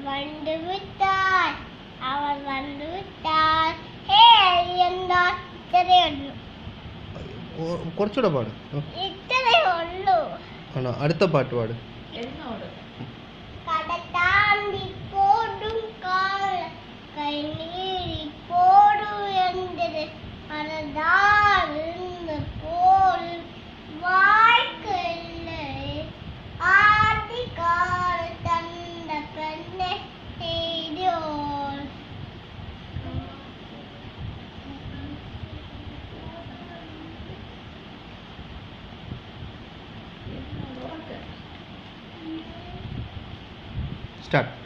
വണ്ടുവിട്ടാൽ അവൾ വണ്ടുവിട്ടാൽ ഹേ എന്താ ഇത്രയേ ഉള്ളൂ. കുറച്ചുകൂടെ പാട്. ഇത്രയേ ഉള്ളൂ. ആണോ? അടുത്ത പാട്ട് പാട്. കടത്താണ്ടി പോടും കാൽ കൈനീരി പോടു എന്തത് മറന്നാളിന്ന് പോലും വായ്ക്കല്ലേ ആദ്യകാല തന്ന പെണ്ണെ ചെയ്തോ. സ്റ്റാർട്ട്.